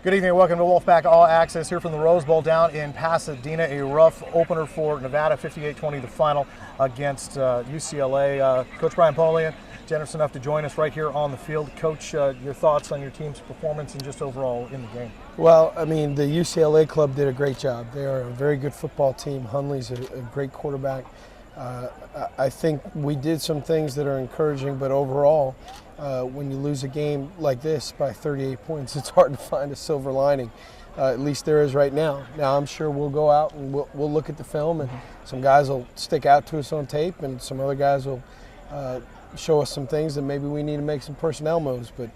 Good evening and welcome to Wolfpack All Access here from the Rose Bowl down in Pasadena. A rough opener for Nevada, 58-20 the final against UCLA. Coach Brian Polian, generous enough to join us right here on the field. Coach, your thoughts on your team's performance and just overall in the game? Well, I mean, the UCLA club did a great job. They are a very good football team. Hundley's a great quarterback. I think we did some things that are encouraging, but overall, when you lose a game like this by 38 points, it's hard to find a silver lining. At least there is right now. Now, I'm sure we'll go out and we'll look at the film, and some guys will stick out to us on tape, and some other guys will show us some things that maybe we need to make some personnel moves. But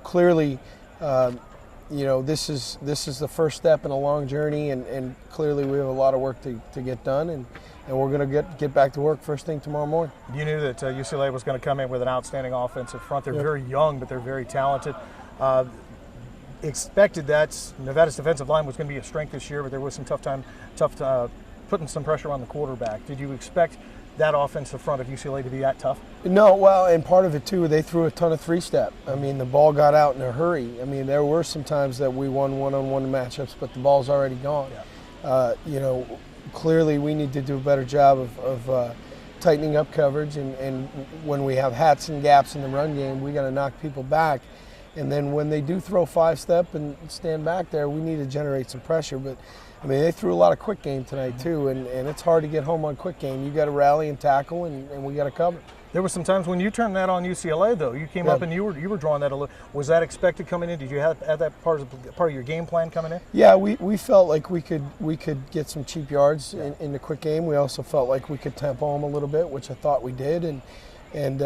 clearly, this is the first step in a long journey, and clearly we have a lot of work to get done, and we're going to get back to work first thing tomorrow morning. You knew that UCLA was going to come in with an outstanding offensive front. They're very young, but they're very talented. Expected that Nevada's defensive line was going to be a strength this year, but there was some tough putting some pressure on the quarterback. Did you expect that offensive front of UCLA to be that tough? No, well, and part of it too, they threw a ton of three-step. I mean, the ball got out in a hurry. I mean, there were some times that we won one-on-one matchups, but the ball's already gone. Yeah. Clearly we need to do a better job of tightening up coverage, and when we have hats and gaps in the run game, we got to knock people back. And then when they do throw five-step and stand back there, we need to generate some pressure. But I mean, they threw a lot of quick game tonight too, and it's hard to get home on quick game. You got to rally and tackle, and we got to cover. There were some times when you turned that on UCLA, though. You came up and you were drawing that a little. Was that expected coming in? Did you have that part of your game plan coming in? Yeah, we felt like we could get some cheap yards in the quick game. We also felt like we could tempo them a little bit, which I thought we did. And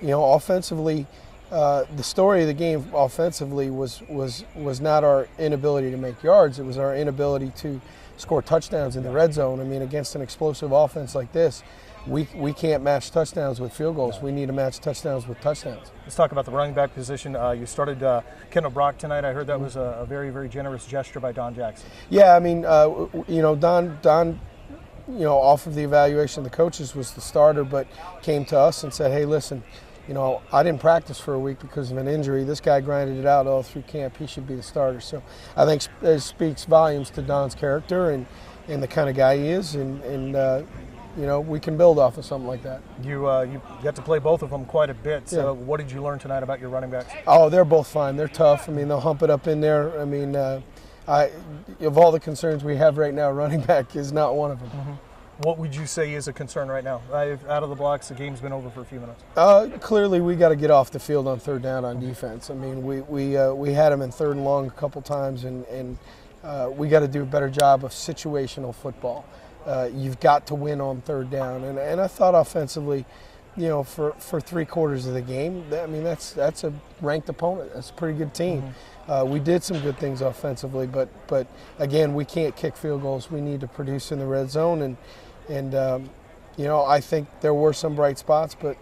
offensively, the story of the game offensively was not our inability to make yards. It was our inability to score touchdowns in the red zone. I mean, against an explosive offense like this, we can't match touchdowns with field goals. We need to match touchdowns with touchdowns. Let's talk about the running back position. You started Kendall Brock tonight. I heard that was a very, very generous gesture by Don Jackson. Yeah, I mean, Don, off of the evaluation of the coaches was the starter, but came to us and said, hey, listen, I didn't practice for a week because of an injury. This guy grinded it out all through camp. He should be the starter. So I think it speaks volumes to Don's character and the kind of guy he is, and we can build off of something like that. You got to play both of them quite a bit. So what did you learn tonight about your running backs? Oh, they're both fine. They're tough. I mean, they'll hump it up in there. I mean, of all the concerns we have right now, running back is not one of them. Mm-hmm. What would you say is a concern right now? Out of the blocks, the game's been over for a few minutes. Clearly, we got to get off the field on third down on defense. I mean, we had them in third and long a couple times, and we got to do a better job of situational football. You've got to win on third down, and I thought offensively, for three quarters of the game, I mean that's a ranked opponent. That's a pretty good team. Mm-hmm. We did some good things offensively, but again, we can't kick field goals. We need to produce in the red zone, and I think there were some bright spots, but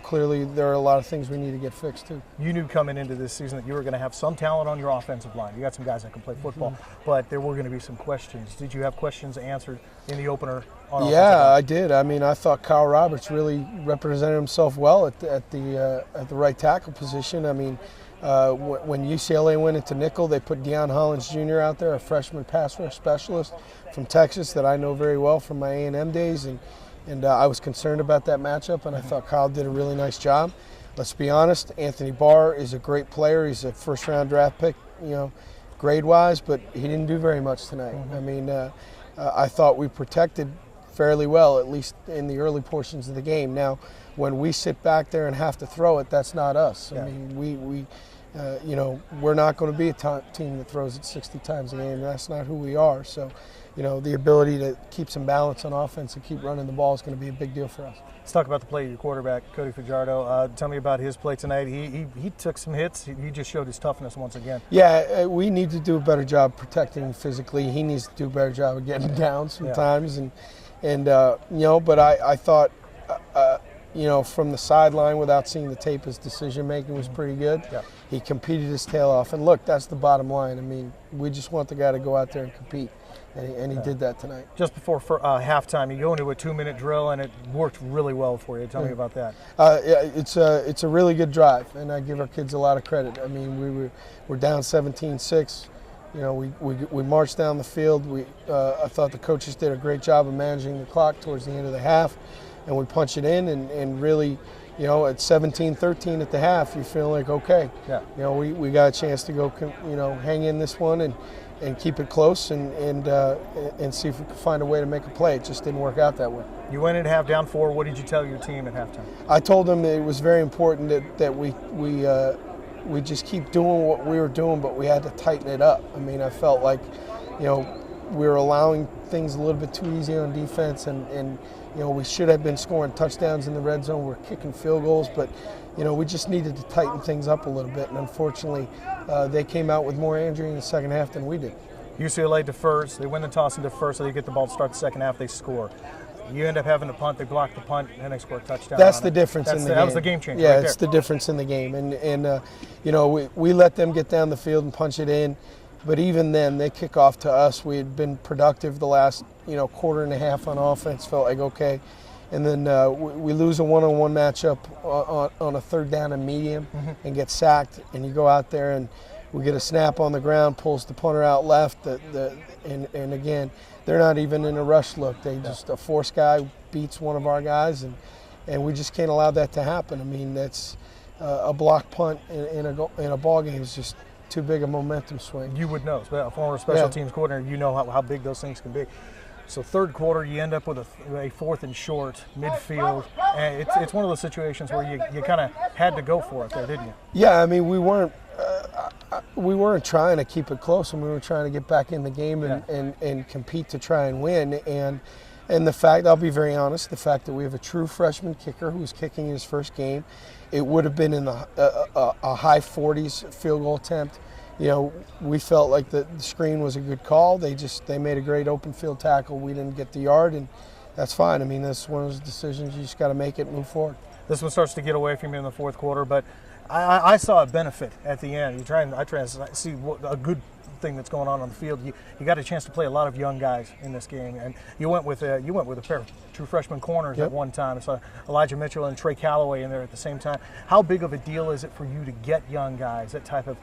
clearly there are a lot of things we need to get fixed too. You knew coming into this season that you were going to have some talent on your offensive line. You got some guys that can play football, but there were going to be some questions. Did you have questions answered in the opener? Yeah, I did. I mean, I thought Kyle Roberts really represented himself well at the right tackle position. I mean, when UCLA went into nickel, they put Deion Hollins Jr. out there, a freshman pass rush specialist from Texas that I know very well from my A&M days, and I was concerned about that matchup, and I thought Kyle did a really nice job. Let's be honest, Anthony Barr is a great player. He's a first-round draft pick, grade-wise, but he didn't do very much tonight. Mm-hmm. I mean, I thought we protected fairly well, at least in the early portions of the game. Now, when we sit back there and have to throw it, that's not us. Yeah. I mean, we're not going to be a team that throws it 60 times a game. That's not who we are. So, the ability to keep some balance on offense and keep running the ball is going to be a big deal for us. Let's talk about the play of your quarterback, Cody Fajardo. Tell me about his play tonight. He took some hits. He just showed his toughness once again. Yeah, we need to do a better job protecting physically. He needs to do a better job of getting down sometimes. Yeah. But I thought, from the sideline without seeing the tape, his decision-making was pretty good. Yeah. He competed his tail off. And look, that's the bottom line. I mean, we just want the guy to go out there and compete. and he did that tonight. Just before halftime, you go into a 2-minute drill, and it worked really well for you. Tell me about that. Yeah, it's a really good drive, and I give our kids a lot of credit. I mean, we're down 17-6. You know, we marched down the field. I thought the coaches did a great job of managing the clock towards the end of the half, and we punch it in, and really, you know, at 17-13 at the half, you feel like, okay, yeah, you know, we got a chance to go, you know, hang in this one and keep it close and see if we could find a way to make a play. It just didn't work out that way. You went in half down 4. What did you tell your team at halftime? I told them that it was very important that we just keep doing what we were doing, but we had to tighten it up. I mean, I felt like, you know, we were allowing things a little bit too easy on defense, and you know, we should have been scoring touchdowns in the red zone. We're kicking field goals, but you know, we just needed to tighten things up a little bit. And unfortunately, they came out with more injury in the second half than we did. UCLA defers. They win the toss and defer, so they get the ball to start the second half. They score. You end up having to punt. They block the punt, and they score a touchdown. That's the difference in the game. That was the game changer. Yeah, right it's there. the difference in the game. And you know, we let them get down the field and punch it in. But even then, they kick off to us. We had been productive the last, you know, quarter and a half on offense. Felt like okay, and then we lose a one-on-one matchup on a third down and medium, and get sacked. And you go out there and we get a snap on the ground, pulls the punter out left. And again, they're not even in a rush look. They just a force guy beats one of our guys, and we just can't allow that to happen. I mean, that's a block punt in a ball game is just too big a momentum swing. You would know, a former special teams coordinator, you know how big those things can be. So third quarter, you end up with a 4th and short midfield, and it's one of those situations where you kind of had to go for it there, didn't you? Yeah, I mean, we weren't trying to keep it close, and we were trying to get back in the game and compete to try and win. And the fact, I'll be very honest, the fact that we have a true freshman kicker who's kicking his first game, it would have been in a high 40s field goal attempt. You know, we felt like the screen was a good call. They made a great open field tackle. We didn't get the yard, and that's fine. I mean, that's one of those decisions. You just got to make it and move forward. This one starts to get away from you in the fourth quarter, but I saw a benefit at the end. I try to see a good thing that's going on the field. You got a chance to play a lot of young guys in this game, and you went with a pair of true freshman corners at one time. So Elijah Mitchell and Trey Calloway in there at the same time. How big of a deal is it for you to get young guys, that type of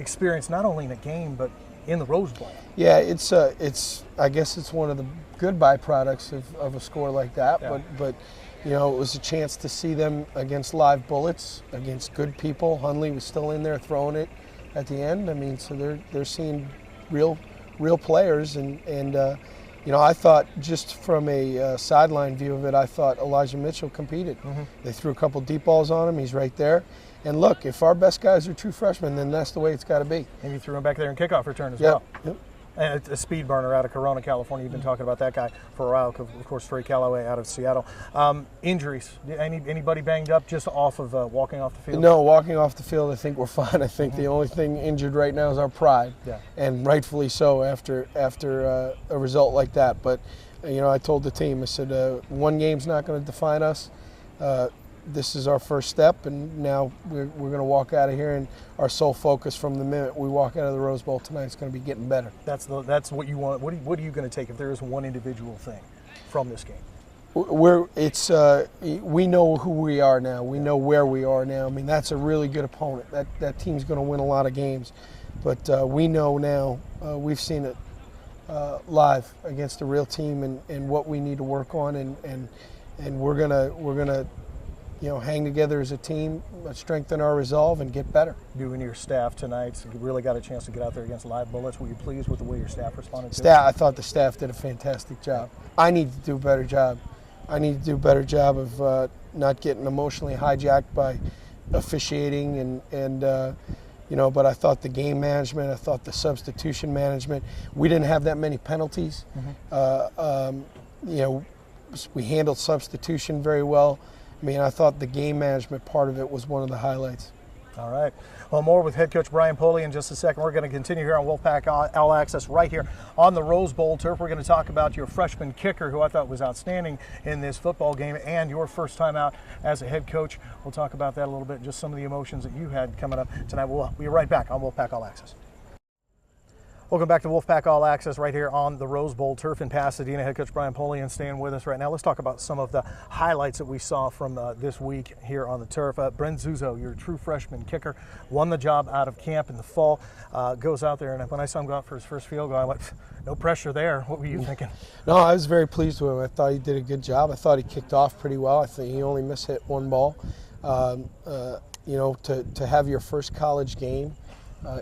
experience, not only in a game but in the Rose Bowl? Yeah, it's I guess it's one of the good byproducts of a score like that. Yeah. But you know, it was a chance to see them against live bullets, against good people. Hundley was still in there throwing it at the end. I mean, so they're seeing real players, and you know, I thought just from a sideline view of it, I thought Elijah Mitchell competed. They threw a couple deep balls on him. He's right there. And look, if our best guys are true freshmen, then that's the way it's got to be. And you threw him back there in kickoff return as well. Yep. And a speed burner out of Corona, California. You've been talking about that guy for a while. Of course, Trey Calloway out of Seattle. Injuries? Anybody banged up just off of walking off the field? No, walking off the field, I think we're fine. I think the only thing injured right now is our pride, and rightfully so after a result like that. But you know, I told the team, I said, one game's not going to define us. This is our first step, and now we're going to walk out of here, and our sole focus from the minute we walk out of the Rose Bowl tonight is going to be getting better. That's what you want. What are you going to take if there is one individual thing from this game? We know who we are now. We know where we are now. I mean, that's a really good opponent. That team's going to win a lot of games, but we know now. We've seen it live against a real team, and what we need to work on, and we're gonna you know, hang together as a team, strengthen our resolve, and get better. You and your staff tonight, so you really got a chance to get out there against live bullets. Were you pleased with the way your staff responded to it? I thought the staff did a fantastic job. I need to do a better job. I need to do a better job of not getting emotionally hijacked by officiating and you know, but I thought the game management, I thought the substitution management, we didn't have that many penalties. You know, we handled substitution very well. I mean, I thought the game management part of it was one of the highlights. All right. Well, more with head coach Brian Poley in just a second. We're going to continue here on Wolfpack All Access right here on the Rose Bowl turf. We're going to talk about your freshman kicker, who I thought was outstanding in this football game, and your first time out as a head coach. We'll talk about that a little bit, just some of the emotions that you had coming up tonight. We'll be right back on Wolfpack All Access. Welcome back to Wolfpack All Access right here on the Rose Bowl turf in Pasadena. Head coach Brian Polian staying with us right now. Let's talk about some of the highlights that we saw from this week here on the turf. Brent Zuzo, your true freshman kicker, won the job out of camp in the fall, goes out there, and when I saw him go out for his first field goal, I went, no pressure there. What were you thinking? No, I was very pleased with him. I thought he did a good job. I thought he kicked off pretty well. I think he only mishit one ball. You know, to have your first college game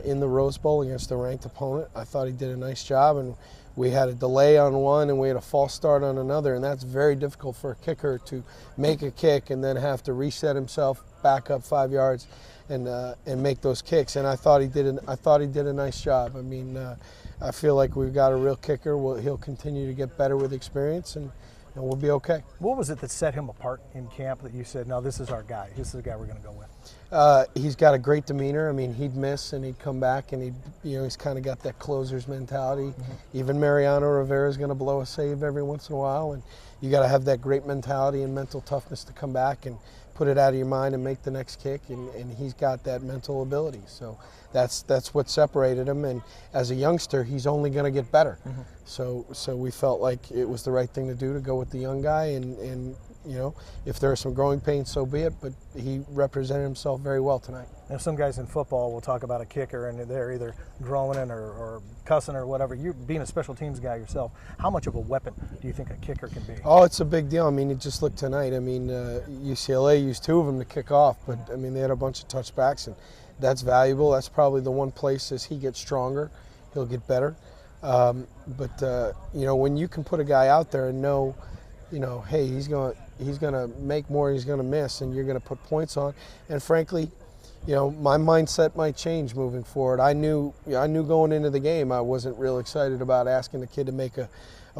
in the Rose Bowl against a ranked opponent, I thought he did a nice job, and we had a delay on one and we had a false start on another, and that's very difficult for a kicker to make a kick and then have to reset himself back up 5 yards and make those kicks. And I thought he did a nice job. I mean, I feel like we've got a real kicker. He'll continue to get better with experience, and we'll be okay. What was it that set him apart in camp that you said, no, this is our guy, this is the guy we're going to go with? He's got a great demeanor. I mean, he'd miss and he'd come back, and he's kind of got that closer's mentality. Mm-hmm. Even Mariano Rivera's going to blow a save every once in a while, and you got to have that great mentality and mental toughness to come back and put it out of your mind and make the next kick, and he's got that mental ability. So that's what separated him, and as a youngster, he's only going to get better. Mm-hmm. So we felt like it was the right thing to do, to go with the young guy, and you know, if there are some growing pains, so be it, but he represented himself very well tonight. Now, some guys in football will talk about a kicker and they're either groaning or cussing or whatever. You being a special teams guy yourself, how much of a weapon do you think a kicker can be? Oh, it's a big deal. I mean, you just look tonight. I mean, UCLA used 2 of them to kick off, but I mean, they had a bunch of touchbacks, and that's valuable. That's probably the one place as he gets stronger, he'll get better. But you know, when you can put a guy out there and know, you know, hey, he's going to make more, he's going to miss, and you're going to put points on. And frankly, you know, my mindset might change moving forward. I knew going into the game I wasn't real excited about asking the kid to make a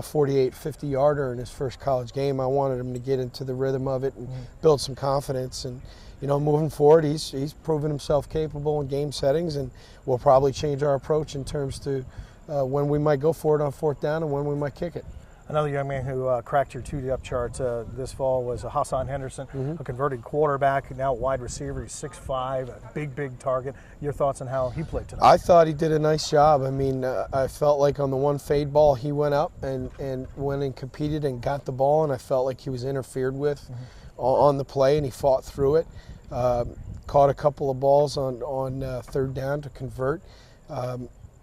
48, 50-yarder in his first college game. I wanted him to get into the rhythm of it and build some confidence. And, you know, moving forward, he's proven himself capable in game settings, and we'll probably change our approach in terms to when we might go for it on 4th down and when we might kick it. Another young man who cracked your 2-depth chart this fall was Hassan Henderson, a converted quarterback, now wide receiver. He's 6'5", a big target. Your thoughts on how he played tonight? I thought he did a nice job. I mean, I felt like on the one fade ball, he went up and went and competed and got the ball, and I felt like he was interfered with on the play, and he fought through it. Caught a couple of balls on 3rd down to convert.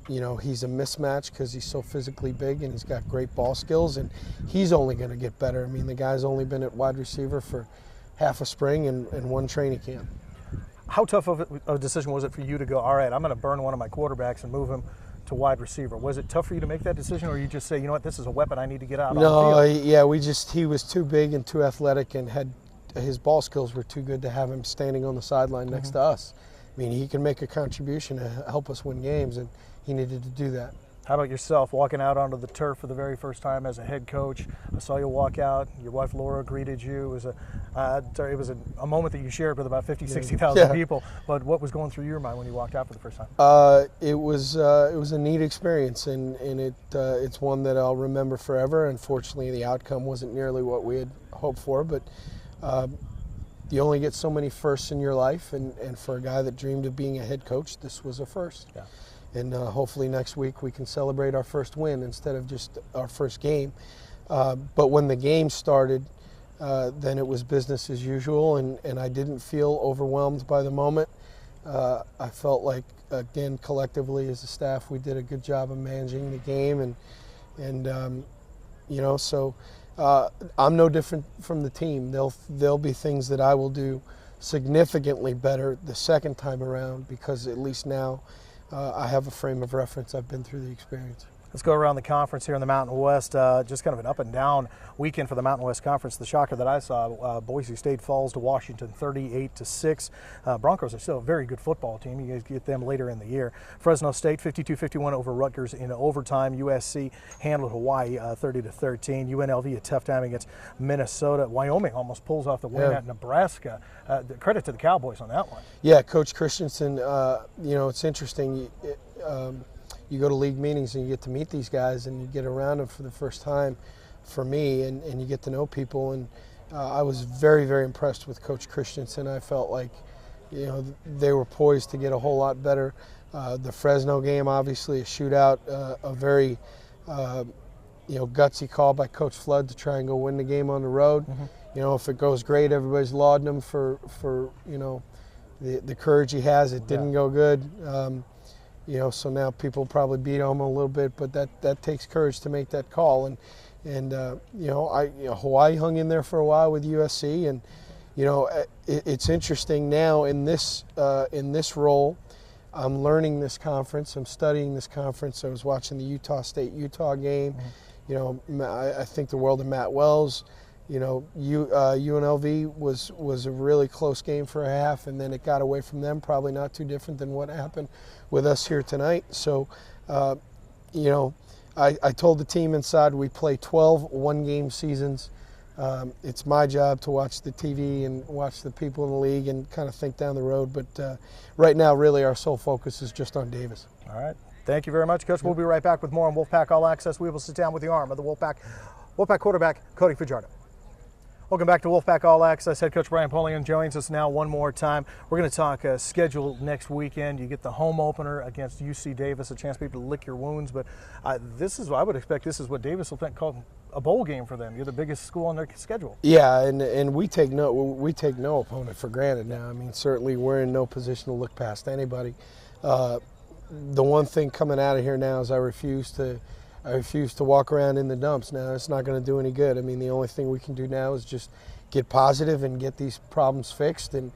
You know, he's a mismatch because he's so physically big and he's got great ball skills, and he's only going to get better. I mean, the guy's only been at wide receiver for half a spring and 1 training camp. How tough of a decision was it for you to go, all right, I'm going to burn one of my quarterbacks and move him to wide receiver? Was it tough for you to make that decision, or you just say, you know what, this is a weapon I need to get out on the field? Yeah, he was too big and too athletic, and his ball skills were too good to have him standing on the sideline next to us. I mean, he can make a contribution to help us win games, and he needed to do that. How about yourself, walking out onto the turf for the very first time as a head coach? I saw you walk out. Your wife Laura greeted you. It was a moment that you shared with about 50, 60,000 people. But what was going through your mind when you walked out for the first time? It was a neat experience, and it's one that I'll remember forever. Unfortunately, the outcome wasn't nearly what we had hoped for, but you only get so many firsts in your life, and for a guy that dreamed of being a head coach, this was a first. Yeah. And hopefully next week we can celebrate our first win instead of just our first game. But when the game started, then it was business as usual, and I didn't feel overwhelmed by the moment. I felt like, again, collectively as a staff, we did a good job of managing the game, and you know, so I'm no different from the team. There'll be things that I will do significantly better the second time around, because at least now I have a frame of reference. I've been through the experience. Let's go around the conference here in the Mountain West. Just kind of an up and down weekend for the Mountain West Conference. The shocker that I saw, Boise State falls to Washington 38-6. Broncos are still a very good football team. You guys get them later in the year. Fresno State 52-51 over Rutgers in overtime. USC handled Hawaii 30-13. UNLV a tough time against Minnesota. Wyoming almost pulls off the win at Nebraska. Credit to the Cowboys on that one. Yeah, Coach Christensen. You know, it's interesting. You go to league meetings and you get to meet these guys and you get around them for the first time, for me, and you get to know people. And I was very, very impressed with Coach Christensen. I felt like, you know, they were poised to get a whole lot better The Fresno game, obviously a shootout, a very gutsy call by Coach Flood to try and go win the game on the road. If it goes great, everybody's lauding him for the courage he has. It didn't go good. So now people probably beat him a little bit, but that takes courage to make that call. And Hawaii hung in there for a while with USC, and it's interesting now in this role. I'm learning this conference. I'm studying this conference. I was watching the Utah State-Utah game. I think the world of Matt Wells. UNLV was a really close game for a half, and then it got away from them. Probably not too different than what happened with us here tonight. So, I told the team inside we play 12 one-game seasons. It's my job to watch the TV and watch the people in the league and kind of think down the road. But right now, really, our sole focus is just on Davis. All right. Thank you very much, Coach. We'll be right back with more on Wolfpack All Access. We will sit down with the arm of the Wolfpack quarterback, Cody Fajardo. Welcome back to Wolfpack All Access. Head coach Brian Polian joins us now one more time. We're going to talk schedule next weekend. You get the home opener against UC Davis, a chance for people to lick your wounds. But I would expect this is what Davis will call a bowl game for them. You're the biggest school on their schedule. Yeah, and we take no opponent for granted now. I mean, certainly we're in no position to look past anybody. The one thing coming out of here now is I refuse to walk around in the dumps now. It's not going to do any good. I mean, the only thing we can do now is just get positive and get these problems fixed and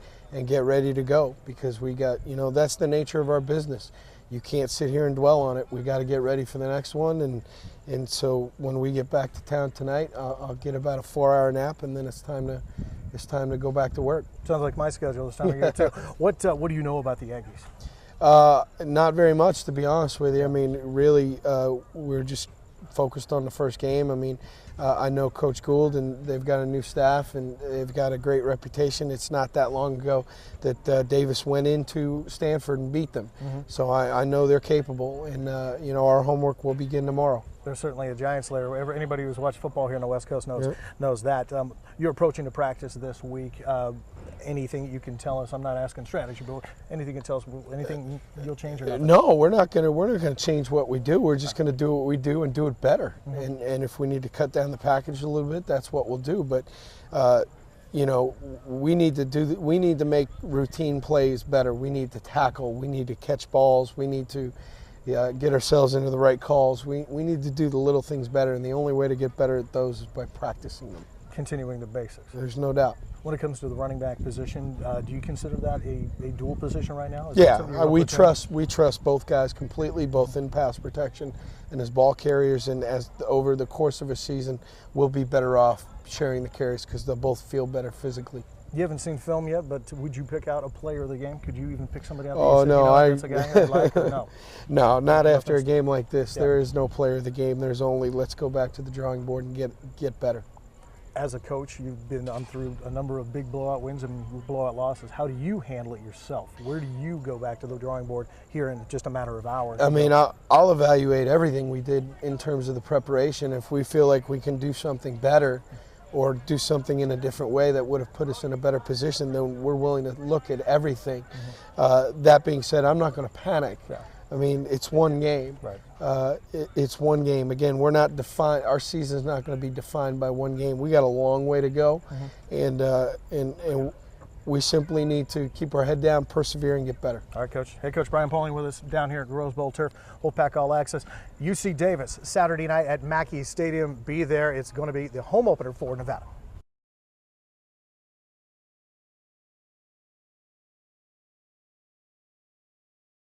get ready to go, because we got, that's the nature of our business. You can't sit here and dwell on it. We got to get ready for the next one. And so when we get back to town tonight, I'll get about a 4-hour nap, and then it's time to go back to work. Sounds like my schedule this time of year too. What do you know about the Aggies? Not very much, to be honest with you. I mean, really, we're just focused on the first game. I mean, I know Coach Gould, and they've got a new staff, and they've got a great reputation. It's not that long ago that Davis went into Stanford and beat them. So I know they're capable, and our homework will begin tomorrow. They're certainly a giant slayer. Anybody who's watched football here on the West Coast knows that. You're approaching the practice this week. Anything you can tell us? I'm not asking strategy, but anything you can tell us? Anything you'll change or nothing? No, we're not going to change what we do. We're just going to do what we do and do it better. And if we need to cut down the package a little bit, that's what we'll do. But we need to make routine plays better. We need to tackle. We need to catch balls. We need to get ourselves into the right calls. We need to do the little things better, and the only way to get better at those is by practicing them. Continuing the basics. There's no doubt. When it comes to the running back position, do you consider that a dual position right now? We trust both guys completely, both in pass protection and as ball carriers, and over the course of a season, we'll be better off sharing the carries because they'll both feel better physically. You haven't seen film yet, but would you pick out a player of the game? Could you even pick somebody out? That's a guy I like, or no? No, not after a game like this. There is no player of the game. There's only let's go back to the drawing board and get better. As a coach, you've been through a number of big blowout wins and blowout losses. How do you handle it yourself? Where do you go back to the drawing board here in just a matter of hours? I mean, I'll evaluate everything we did in terms of the preparation. If we feel like we can do something better or do something in a different way that would have put us in a better position, then we're willing to look at everything. That being said, I'm not going to panic. Yeah. I mean, it's one game. Right. It's one game. Again, we're not defined. Our season's not going to be defined by one game. We got a long way to go, and we simply need to keep our head down, persevere, and get better. All right, Coach. Hey, Coach Brian Polian with us down here at Rose Bowl Turf. Wolfpack All Access. UC Davis, Saturday night at Mackey Stadium. Be there. It's going to be the home opener for Nevada.